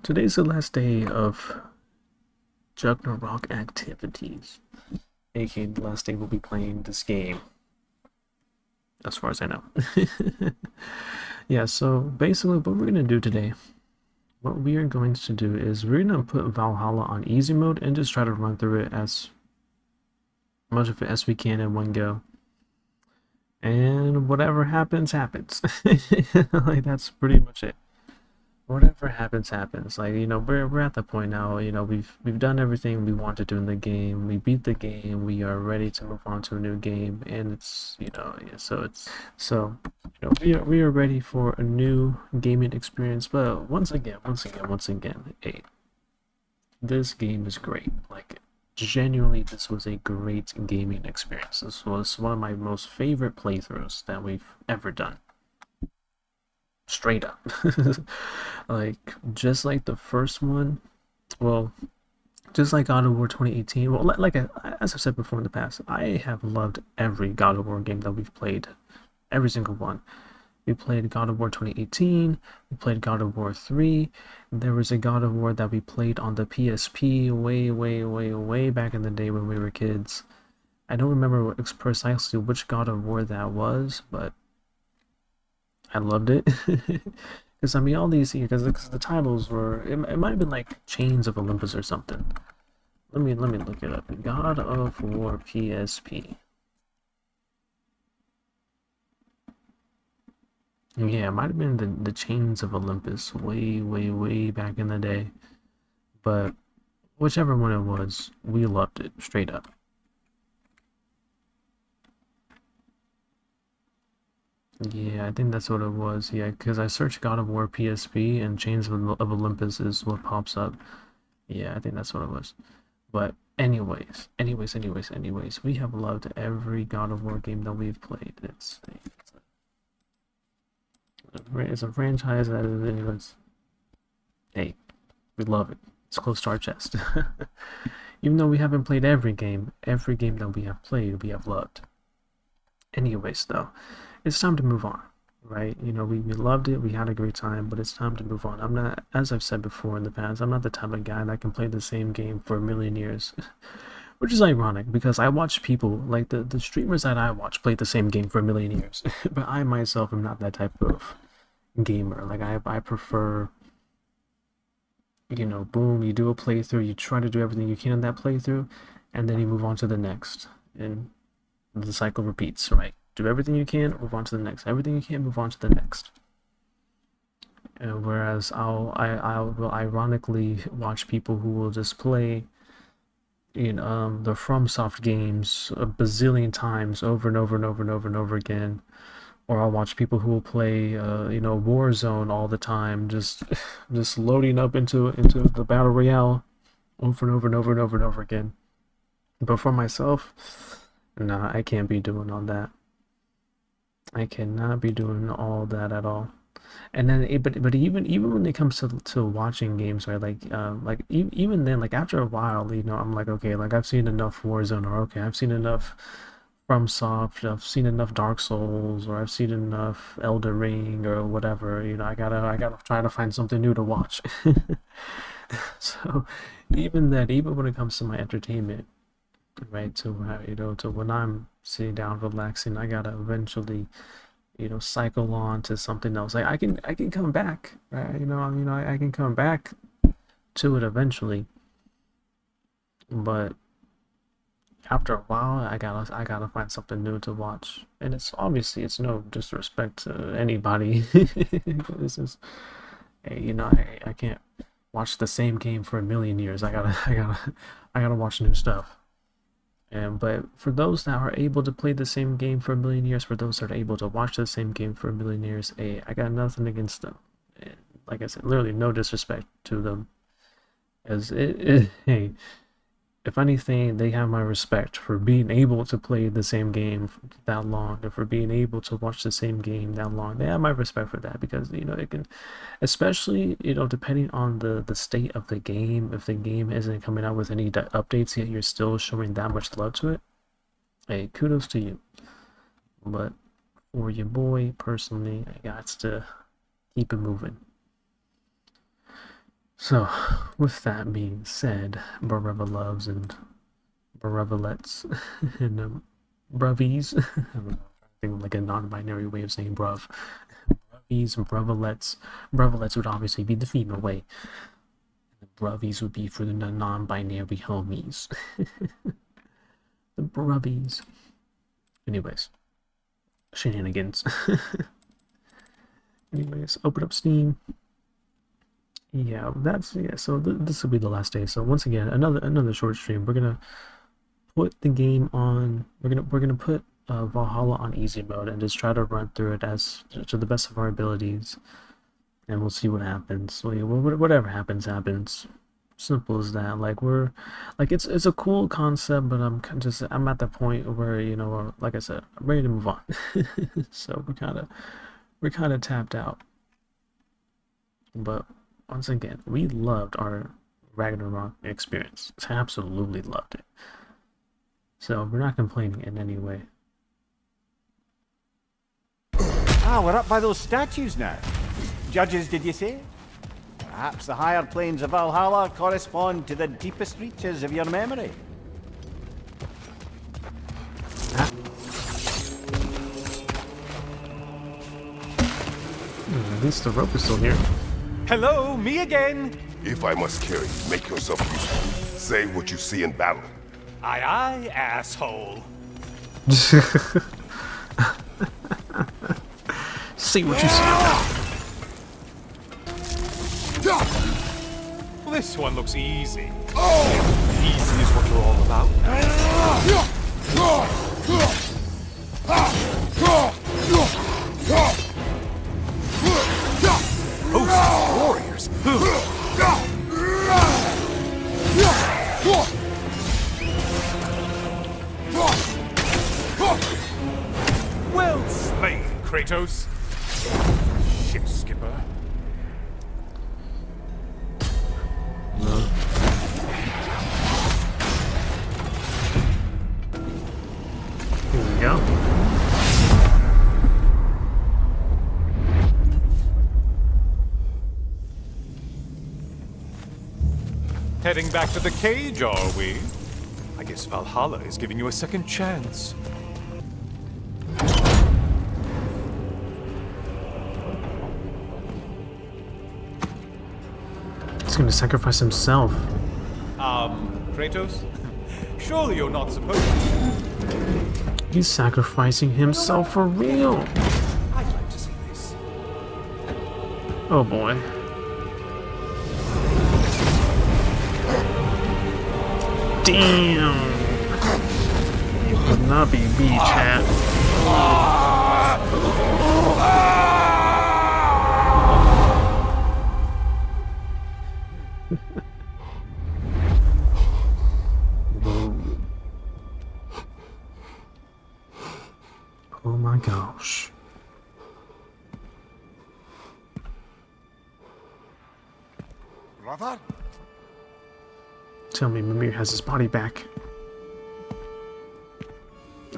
Today's the last day of Ragnarok activities. aka the last day we'll be playing this game, as far as I know. Yeah, so basically what we're gonna do today, what we are going to do is we're gonna put Valhalla on easy mode and just try to run through it as much of it as we can in one go. And whatever happens, happens. Like that's pretty much it. Whatever happens, happens. Like, we're at the point now, we've done everything we want to do in the game. We beat the game. We are ready to move on to a new game, and yeah, we are ready for a new gaming experience. But once again, hey, this game is great. Like, genuinely, this was a great gaming experience. This was one of my most favorite playthroughs that we've ever done. Straight up. Like, just like the first one, well, just like God of War 2018. Well, as I've said before in the past, I have loved every God of War game that we've played, every single one. We played God of War 2018, we played God of War 3. There was a God of War that we played on the PSP way, way, way, way back in the day when we were kids. I don't remember precisely which God of War that was, but I loved it. Because I mean, all these because the titles were it might have been like Chains of Olympus or something. Let me look it up. God of War PSP. Yeah, it might have been the Chains of Olympus way, way, way back in the day. But whichever one it was, we loved it straight up. Yeah, I think that's what it was. Yeah, because I searched God of War PSP and Chains of Olympus is what pops up. Yeah, I think that's what it was. But anyways, we have loved every God of War game that we've played. It's a franchise that is, hey, we love it. It's close to our chest. Even though we haven't played every game that we have played, we have loved. Anyways, though, it's time to move on, right? We loved it, we had a great time, but it's time to move on. I'm not, as I've said before in the past, I'm not the type of guy that can play the same game for a million years. Which is ironic because I watch people like the streamers that I watch play the same game for a million years, but I myself am not that type of gamer. Like I prefer, boom, you do a playthrough, you try to do everything you can in that playthrough, and then you move on to the next, and the cycle repeats. Right? Do everything you can, move on to the next. Everything you can, move on to the next. Whereas I will ironically watch people who will just play the FromSoft games a bazillion times over and over and over and over and over again. Or I'll watch people who will play Warzone all the time, just just loading up into the battle royale over and over and over and over and over again. But for myself, nah, I can't be doing all that. I cannot be doing all that at all. And then but even when it comes to watching games, right, even then, like after a while, I'm like, okay, like I've seen enough Warzone, or okay, I've seen enough FromSoft, I've seen enough Dark Souls, or I've seen enough Elder Ring or whatever. I gotta try to find something new to watch. So even when it comes to my entertainment, right, to when I'm sitting down relaxing, I gotta eventually cycle on to something else. Like I can come back, right? I can come back to it eventually, but after a while, I gotta find something new to watch. And it's no disrespect to anybody. This is, hey, I can't watch the same game for a million years. I gotta watch new stuff. And but for those that are able to play the same game for a million years, for those that are able to watch the same game for a million years, hey, I got nothing against them. And like I said, literally no disrespect to them, as hey, if anything, they have my respect for being able to play the same game that long, and for being able to watch the same game that long. They have my respect for that because it can, especially depending on the state of the game. If the game isn't coming out with any updates yet, you're still showing that much love to it. Hey, kudos to you. But for your boy personally, I got to keep it moving. So, with that being said, Bareva loves and Barevalets and Bruvies. I'm thinking like a non-binary way of saying bruv. Bruvies and Brevilets. Brevilets would obviously be the female way. The Bruvies would be for the non-binary homies. The Bruvies. Anyways, shenanigans. Anyways, open up Steam. Yeah, so this will be the last day. So once again, another short stream. We're gonna put the game on. We're gonna put Valhalla on easy mode and just try to run through it as to the best of our abilities, and we'll see what happens. So yeah, whatever happens, happens. Simple as that. Like it's a cool concept, but I'm at the point where like I said, I'm ready to move on. So we're kind of tapped out. But once again, we loved our Ragnarok experience. Absolutely loved it. So we're not complaining in any way. Ah, we're up by those statues now. Judges, did you say? Perhaps the higher planes of Valhalla correspond to the deepest reaches of your memory. At least the rope is still here. Hello, me again. If I must carry you, make yourself useful. Say what you see in battle. Aye, aye, asshole. See what you see. Well, this one looks easy. Easy is what you're all about. Host warriors. Well slain, Kratos. Ship skipper. Here we go. Heading back to the cage, are we? I guess Valhalla is giving you a second chance. He's gonna sacrifice himself. Kratos? Surely you're not supposed to. He's sacrificing himself for real. I'd like to see this. Oh boy. Damn. You would not be me, chat. Oh my gosh. Brother? Tell me Mimir has his body back.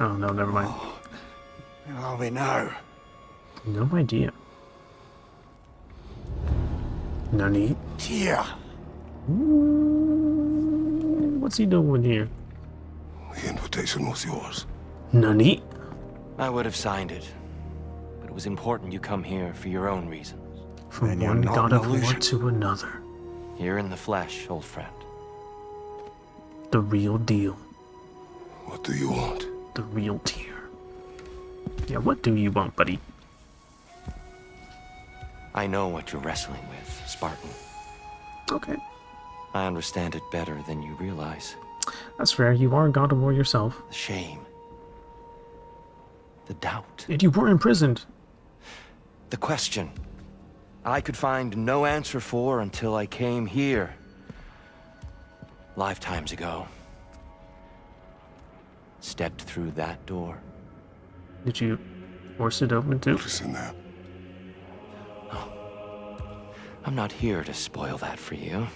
Oh no, never mind. Where are we now? No idea. Nani? Here. What's he doing here? The invitation was yours. Nani? I would have signed it, but it was important you come here for your own reasons. From Then you're one not god an of war illusion. to another. Here in the flesh, old friend. The real deal. What do you want? The real tier. Yeah, what do you want, buddy? I know what you're wrestling with, Spartan. Okay. I understand it better than you realize. That's fair. You are a god of war yourself. The shame. The doubt. And you were imprisoned. The question. I could find no answer for until I came here. Lifetimes ago. Stepped through that door. Did you force it open too? What is in there? I'm not here to spoil that for you.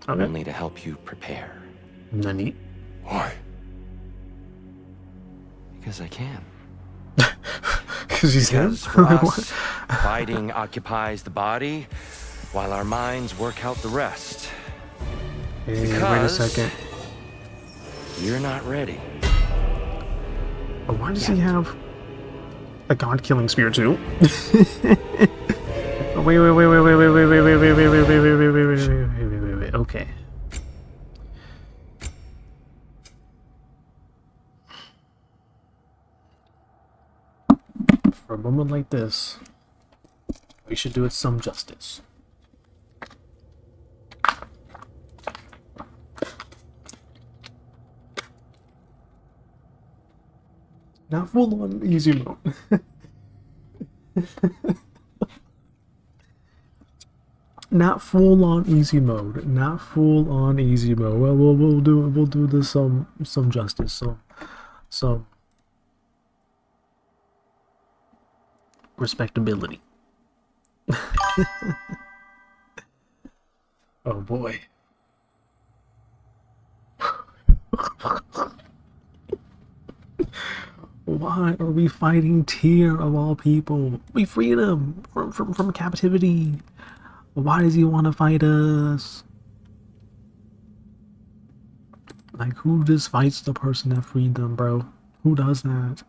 Okay. Only to help you prepare. Nani? Why? Because I can. Because he's him? Because for us, fighting occupies the body, while our minds work out the rest. Hey, wait a Because- second. You're not ready. Why does he have a god-killing spear too? Wait. Okay. For a moment like this, we should do it some justice. Not full on easy mode. Not full on easy mode. Not full on easy mode. Well, we'll do this some justice. Some respectability. Oh boy. Why are we fighting Tyr of all people? We freed him from captivity. Why does he want to fight us? Like, who just fights the person that freed them, bro? Who does that?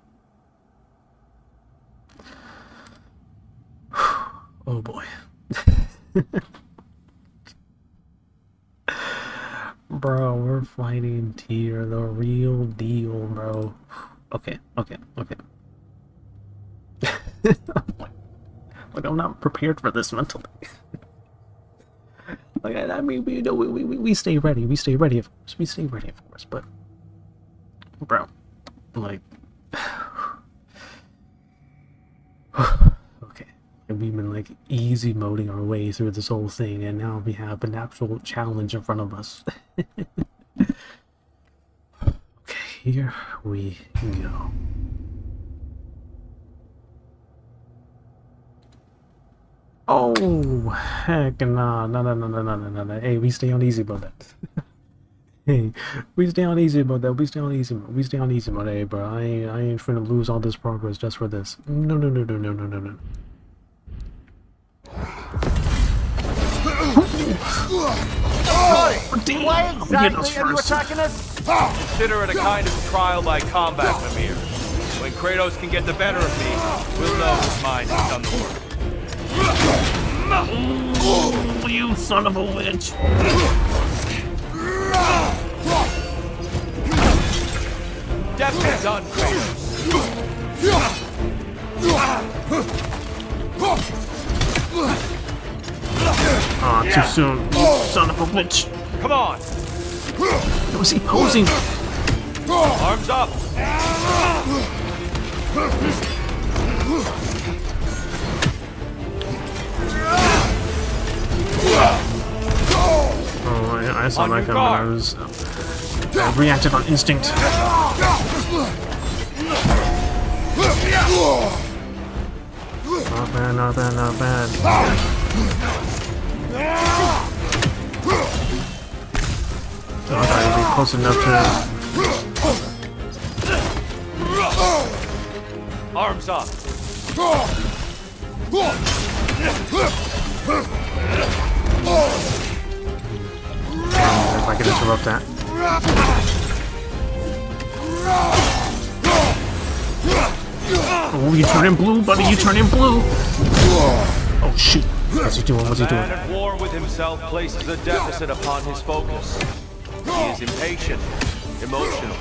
Oh boy. Bro, we're fighting Tyr, the real deal, bro. Okay. Like, I'm not prepared for this mentally. Like, I mean, we stay ready. We stay ready, of course. We stay ready, of course. But, bro, like, okay. And we've been, like, easy moding our way through this whole thing, and now we have an actual challenge in front of us. Okay, here we go. Oh, heck no. Hey, we stay on easy mode then. Hey, we stay on easy mode then. We stay on easy mode. We stay on easy mode. Hey, bro, I ain't finna lose all this progress just for this. No. Damn, Why I'm getting us exactly are you first. attacking us? Consider it a kind of trial by combat, Mimir. When Kratos can get the better of me, we'll know his mind has done the work. Oh, you son of a witch. Death done, Kratos. Ah, too soon. You son of a witch. Come on, Was he posing? arms up. Oh, I saw On that your coming. I reacted on instinct. Not bad. Oh, I thought he'd be close enough to... Arms up. If I could interrupt that. Oh, you turn in blue, buddy. You turn in blue. Oh, shoot. What's he doing? A man at war with himself places a deficit upon his focus. He is impatient, emotional,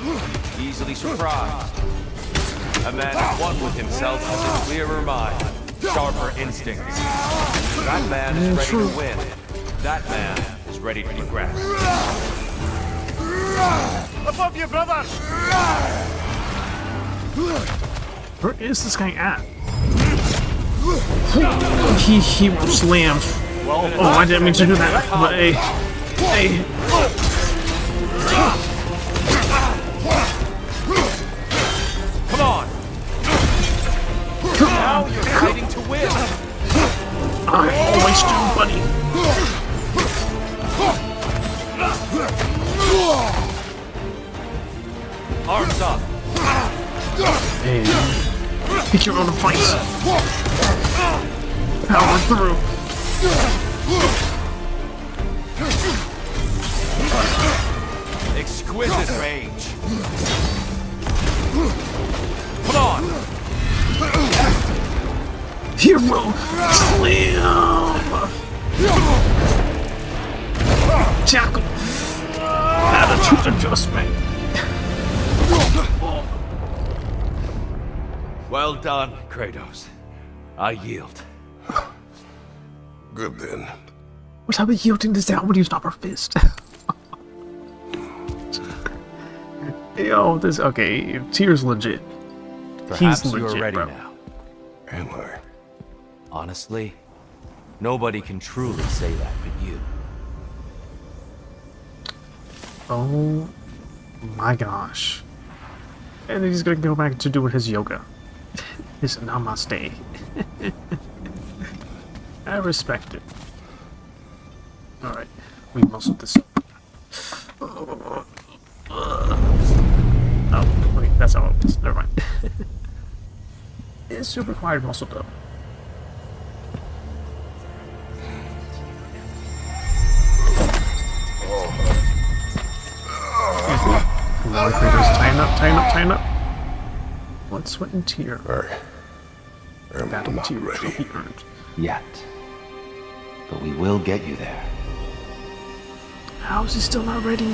easily surprised. A man at one with himself has a clearer mind, sharper instincts. That man is ready to win. That man is ready to progress. Above you, brother! Where is this guy at? He won't slam. Oh, I didn't mean to do that. But hey. Come on! Now you're fighting to win. I always do, buddy. Arms up. Hey, pick your own fights. Power through. bro. Slam. Tackle. Attitude adjustment. Well done, Kratos. I yield. Good then. What type of yielding is that when you stop her fist? Yo, this okay. Tyr's legit. Perhaps He's you legit, are ready bro. now. Am I? Honestly, nobody can truly say that but you. Oh my gosh. And then he's gonna go back to doing his yoga. His namaste. I respect it. Alright, we muscled this up. Oh, wait, that's how it was. Never mind. It's super required muscled up. Come on, Kratos, tighten up, tighten up, tighten up. Blood, sweat, and tear. I am Battle not tear ready. trophy earned. Yet. But we will get you there. How is he still not ready?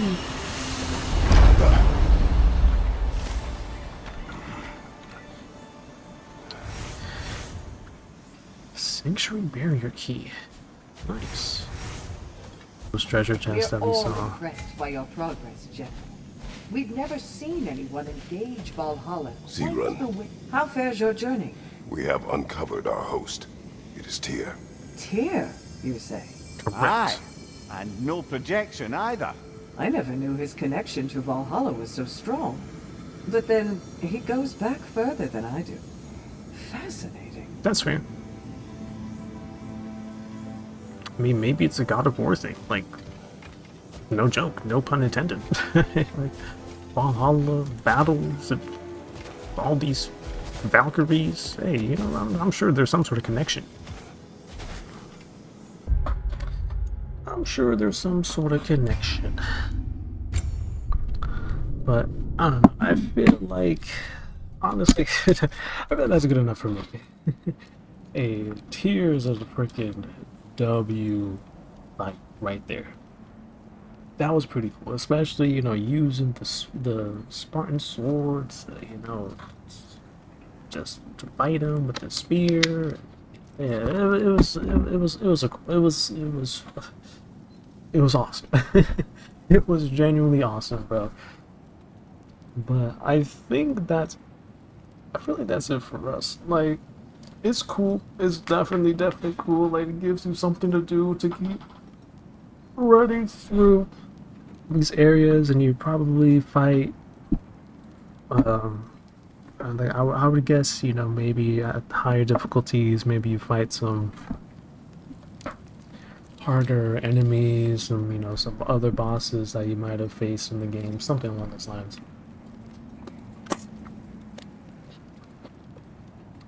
Sanctuary barrier key. Nice. Those treasure chests We're that we all saw. impressed by your progress, General. We've never seen anyone engage Valhalla. Zerun. How fares your journey? We have uncovered our host. It is Tyr. Tyr, you say? Correct. Aye, and no projection either. I never knew his connection to Valhalla was so strong. But then, he goes back further than I do. Fascinating. That's fair. I mean, maybe it's a God of War thing. Like, no joke, no pun intended. Like, Valhalla, battles, and all these Valkyries. Hey, you know, I'm sure there's some sort of connection. I'm sure there's some sort of connection. But, I don't know, I feel like, honestly, I feel like that's good enough for me. Hey, Tears of the freaking W, like, right there. That was pretty cool, especially, you know, using the Spartan swords, you know, just to fight him with the spear. Yeah, it was awesome. It was genuinely awesome, bro. But I feel like that's it for us. Like, it's cool. It's definitely cool. Like, it gives you something to do to keep running through these areas, and you probably fight. Like I would guess, you know, maybe at higher difficulties, maybe you fight some harder enemies, some, you know, some other bosses that you might have faced in the game, something along those lines.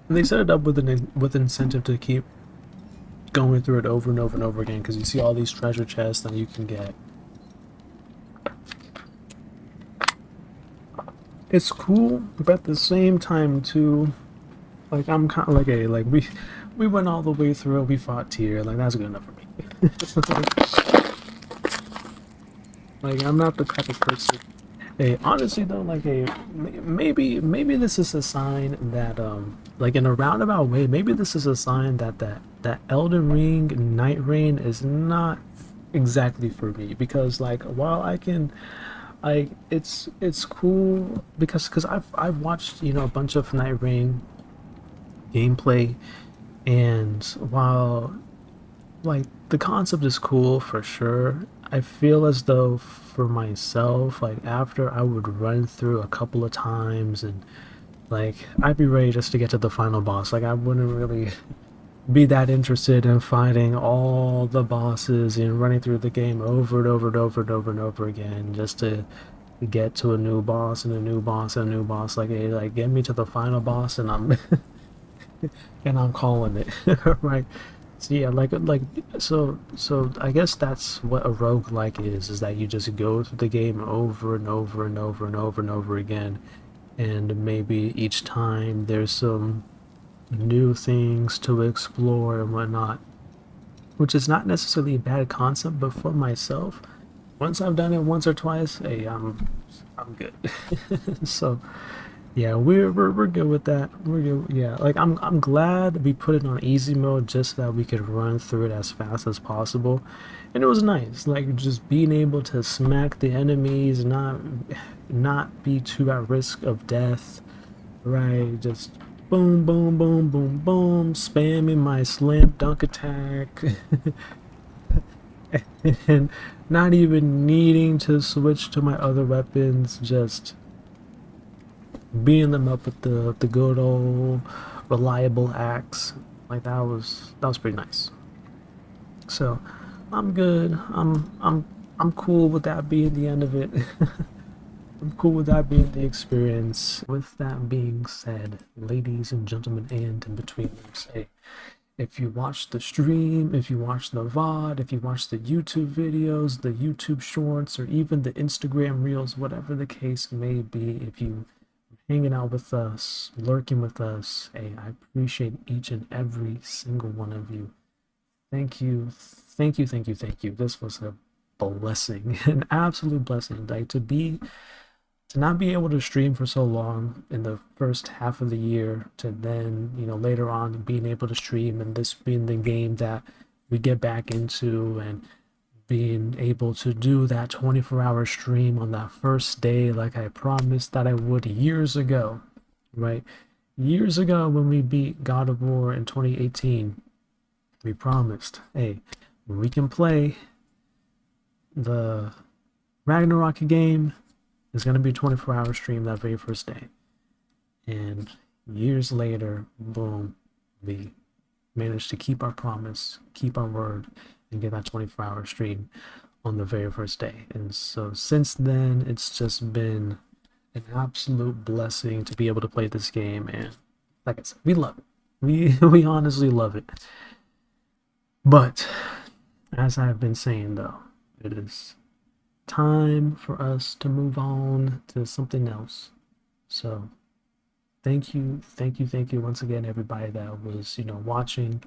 And they set it up with incentive to keep going through it over and over and over again, because you see all these treasure chests that you can get. It's cool, but at the same time too, like, I'm kind of like, hey, like, we went all the way through it, we fought Tyr, like, that's good enough for me. Like, I'm not the type of person. Hey, honestly though, like, hey, maybe this is a sign that, like, in a roundabout way, maybe this is a sign that that Elden Ring Night Rain is not exactly for me, because, like, while I can, like, it's cool because I've watched, you know, a bunch of Night Rain gameplay, and while, like, the concept is cool for sure, I feel as though for myself, like, after I would run through a couple of times and, like, I'd be ready just to get to the final boss. Like, I wouldn't really be that interested in fighting all the bosses and running through the game over and over and over and over and over again just to get to a new boss and a new boss and a new boss. Like, hey, like, get me to the final boss and I'm and I'm calling it. Right? So yeah, so I guess that's what a roguelike is that you just go through the game over and over and over and over and over again, and maybe each time there's some new things to explore and whatnot, which is not necessarily a bad concept, but for myself, once I've done it once or twice, hey, I'm good. So yeah, we're good with that. We're good. Yeah, like I'm glad we put it on easy mode just so that we could run through it as fast as possible, and it was nice. Like just being able to smack the enemies, not be too at risk of death, right? Just boom, boom, boom, boom, boom, spamming my slam dunk attack, and not even needing to switch to my other weapons. Just beating them up with the good old reliable axe. Like that was pretty nice. So I'm good. I'm cool with that being the end of it. I'm cool with that being the experience. With that being said, ladies and gentlemen, and in between them, say, if you watch the stream, if you watch the VOD, if you watch the YouTube videos, the YouTube shorts, or even the Instagram reels, whatever the case may be, if you hanging out with us, lurking with us. Hey, I appreciate each and every single one of you. Thank you, thank you, thank you, thank you. This was a blessing, an absolute blessing. Like to not be able to stream for so long in the first half of the year, to then later on being able to stream, and this being the game that we get back into, and being able to do that 24-hour stream on that first day like I promised that I would years ago, right? Years ago when we beat God of War in 2018, we promised, hey, we can play the Ragnarok game. It's going to be a 24-hour stream that very first day. And years later, boom, we managed to keep our promise, keep our word, and get that 24-hour stream on the very first day. And so since then, it's just been an absolute blessing to be able to play this game. And like I said, we love it. We honestly love it. But as I've been saying, though, it is time for us to move on to something else. So thank you once again, everybody that was watching,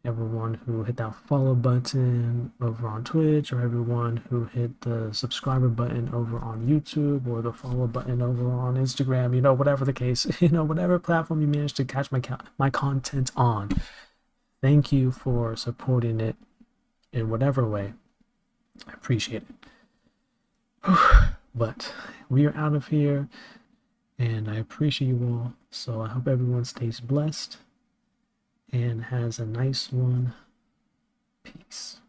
everyone who hit that follow button over on Twitch, or everyone who hit the subscriber button over on YouTube, or the follow button over on Instagram, whatever the case, whatever platform you managed to catch my content on. Thank you for supporting it in whatever way. I appreciate it. But we are out of here, and I appreciate you all. So I hope everyone stays blessed and has a nice one. Peace.